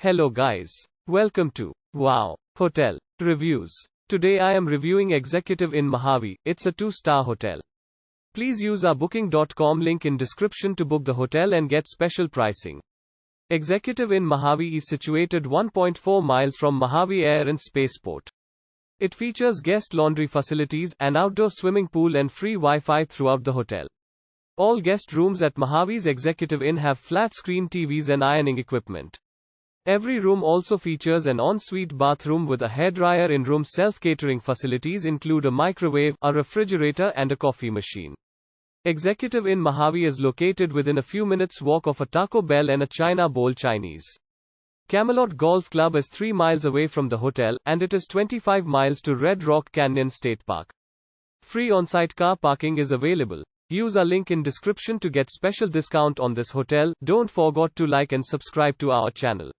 Hello guys. Welcome to Wow Hotel Reviews. Today I am reviewing Executive Inn Mojave. It's a 2-star hotel. Please use our booking.com link in description to book the hotel and get special pricing. Executive Inn Mojave is situated 1.4 miles from Mojave Air and Spaceport. It features guest laundry facilities, an outdoor swimming pool and free Wi-Fi throughout the hotel. All guest rooms at Mojave's Executive Inn have flat-screen TVs and ironing equipment. Every room also features an ensuite bathroom with a hairdryer. In-room self-catering facilities include a microwave, a refrigerator and a coffee machine. Executive Inn Mojave is located within a few minutes walk of a Taco Bell and a China Bowl Chinese. Camelot Golf Club is 3 miles away from the hotel, and it is 25 miles to Red Rock Canyon State Park. Free on-site car parking is available. Use our link in description to get special discount on this hotel. Don't forget to like and subscribe to our channel.